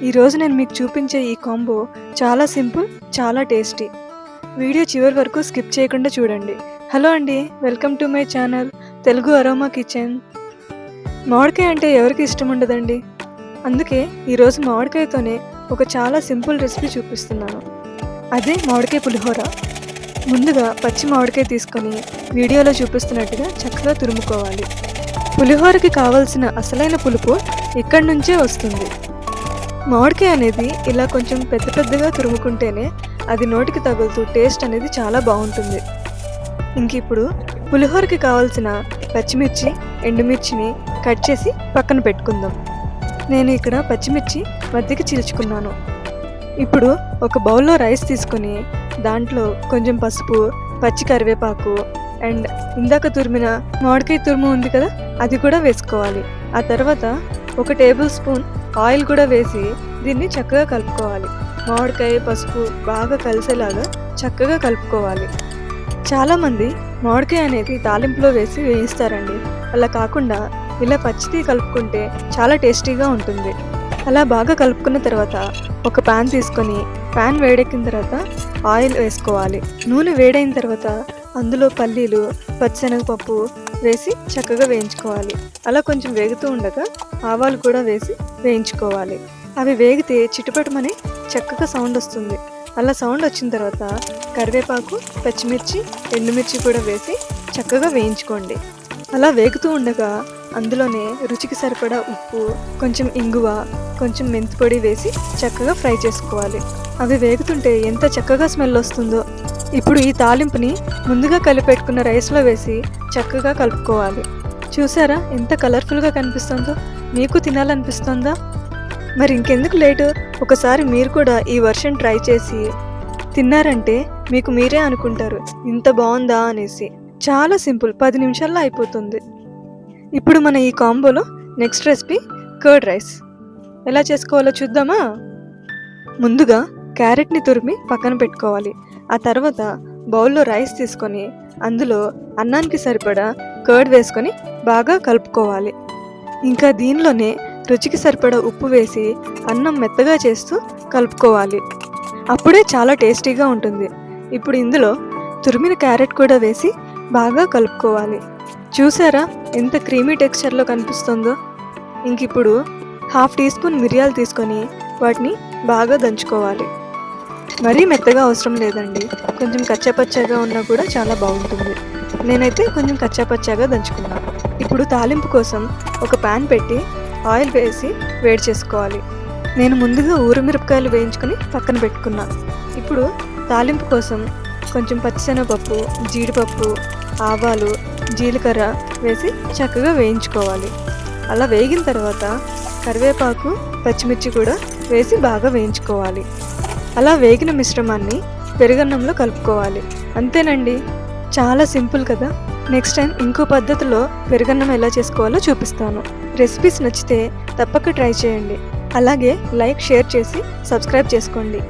ఈరోజు నేను మీకు చూపించే ఈ కాంబో చాలా సింపుల్, చాలా టేస్టీ. వీడియో చివరి వరకు స్కిప్ చేయకుండా చూడండి. హలో అండి, welcome to my channel Telugu aroma kitchen. మామిడికాయ అంటే ఎవరికి ఇష్టం ఉండదండి. అందుకే ఈరోజు మామిడికాయతోనే ఒక చాలా సింపుల్ రెసిపీ చూపిస్తున్నాను. అదే మామిడికాయ పులిహోర. ముందుగా పచ్చి మామిడికాయ తీసుకొని వీడియోలో చూపిస్తున్నట్టుగా చక్కగా తురుముకోవాలి. పులిహోరకి కావలసిన అసలైన పులుపు ఇక్కడి నుంచే వస్తుంది. మామిడికాయ అనేది ఇలా కొంచెం పెద్ద పెద్దగా తురుముకుంటేనే అది నోటికి తగులుతూ టేస్ట్ అనేది చాలా బాగుంటుంది. ఇంక ఇప్పుడు పులిహోరకి కావాల్సిన పచ్చిమిర్చి, ఎండుమిర్చిని కట్ చేసి పక్కన పెట్టుకుందాం. నేను ఇక్కడ పచ్చిమిర్చి మధ్యకి చీల్చుకున్నాను. ఇప్పుడు ఒక బౌల్లో రైస్ తీసుకొని దాంట్లో కొంచెం పసుపు, పచ్చి కరివేపాకు అండ్ ఇందాక తురిమిన మామిడికాయ తురుము ఉంది కదా, అది కూడా వేసుకోవాలి. ఆ తర్వాత ఒక టేబుల్ స్పూన్ ఆయిల్ కూడా వేసి దీన్ని చక్కగా కలుపుకోవాలి. మామిడికాయ, పసుపు బాగా కలిసేలాగా చక్కగా కలుపుకోవాలి. చాలామంది మామిడికాయ అనేది తాలింపులో వేసి వేయిస్తారండి. అలా కాకుండా ఇలా పచ్చిది కలుపుకుంటే చాలా టేస్టీగా ఉంటుంది. అలా బాగా కలుపుకున్న తర్వాత ఒక ప్యాన్ తీసుకొని ప్యాన్ వేడెక్కిన తర్వాత ఆయిల్ వేసుకోవాలి. నూనె వేడైన తర్వాత అందులో పల్లీలు, పచ్చిశనగపప్పు వేసి చక్కగా వేయించుకోవాలి. అలా కొంచెం వేగుతూ ఉండగా ఆవాలు కూడా వేసి వేయించుకోవాలి. అవి వేగితే చిటుపటమని చక్కగా సౌండ్ వస్తుంది. అలా సౌండ్ వచ్చిన తర్వాత కరివేపాకు, పచ్చిమిర్చి, ఎండుమిర్చి కూడా వేసి చక్కగా వేయించుకోండి. అలా వేగుతూ ఉండగా అందులోనే రుచికి సరిపడా ఉప్పు, కొంచెం ఇంగువ, కొంచెం మెంతిపొడి వేసి చక్కగా ఫ్రై చేసుకోవాలి. అవి వేగుతుంటే ఎంత చక్కగా స్మెల్ వస్తుందో. ఇప్పుడు ఈ తాలింపుని ముందుగా కలిపెట్టుకున్న రైస్లో వేసి చక్కగా కలుపుకోవాలి. చూసారా ఎంత కలర్ఫుల్గా కనిపిస్తుందో? మీకు తినాలనిపిస్తుందా? మరి ఇంకెందుకు లేటు, ఒకసారి మీరు కూడా ఈ వర్షన్ ట్రై చేసి తిన్నారంటే మీకు మీరే అనుకుంటారు ఇంత బాగుందా అనేసి. చాలా సింపుల్, 10 నిమిషాల్లో అయిపోతుంది. ఇప్పుడు మన ఈ కాంబోలో నెక్స్ట్ రెసిపీ కర్డ్ రైస్. ఎలా చేసుకోవాలో చూద్దామా? ముందుగా క్యారెట్ని తురిమి పక్కన పెట్టుకోవాలి. ఆ తర్వాత బౌల్లో రైస్ తీసుకొని అందులో అన్నానికి సరిపడా కర్డ్ వేసుకొని బాగా కలుపుకోవాలి. ఇంకా దీనిలోనే రుచికి సరిపడా ఉప్పు వేసి అన్నం మెత్తగా చేస్తూ కలుపుకోవాలి. అప్పుడే చాలా టేస్టీగా ఉంటుంది. ఇప్పుడు ఇందులో తురిమిన క్యారెట్ కూడా వేసి బాగా కలుపుకోవాలి. చూసారా ఎంత క్రీమీ టెక్స్చర్లో కనిపిస్తుందో? ఇంక ఇప్పుడు 1/2 టీ స్పూన్ మిరియాలు తీసుకొని వాటిని బాగా దంచుకోవాలి. మరీ మెత్తగా అవసరం లేదండి, కొంచెం కచ్చాపచ్చాగా ఉన్నా కూడా చాలా బాగుంటుంది. నేనైతే కొంచెం కచ్చాపచ్చాగా దంచుకున్నాను. ఇప్పుడు తాలింపు కోసం ఒక ప్యాన్ పెట్టి ఆయిల్ వేసి వేడి చేసుకోవాలి. నేను ముందుగా ఊరమిరపకాయలు వేయించుకొని పక్కన పెట్టుకున్నాను. ఇప్పుడు తాలింపు కోసం కొంచెం పచ్చిశనగపప్పు, జీడిపప్పు, ఆవాలు, జీలకర్ర వేసి చక్కగా వేయించుకోవాలి. అలా వేగిన తర్వాత కరివేపాకు, పచ్చిమిర్చి కూడా వేసి బాగా వేయించుకోవాలి. అలా వేగిన మిశ్రమాన్ని పెరుగన్నంలో కలుపుకోవాలి. అంతేనండి, చాలా సింపుల్ కదా. నెక్స్ట్ టైం ఇంకో పద్ధతిలో పెరుగన్నం ఎలా చేసుకోవాలో చూపిస్తాను. రెసిపీస్ నచ్చితే తప్పక ట్రై చేయండి. అలాగే లైక్, షేర్ చేసి సబ్స్క్రైబ్ చేసుకోండి.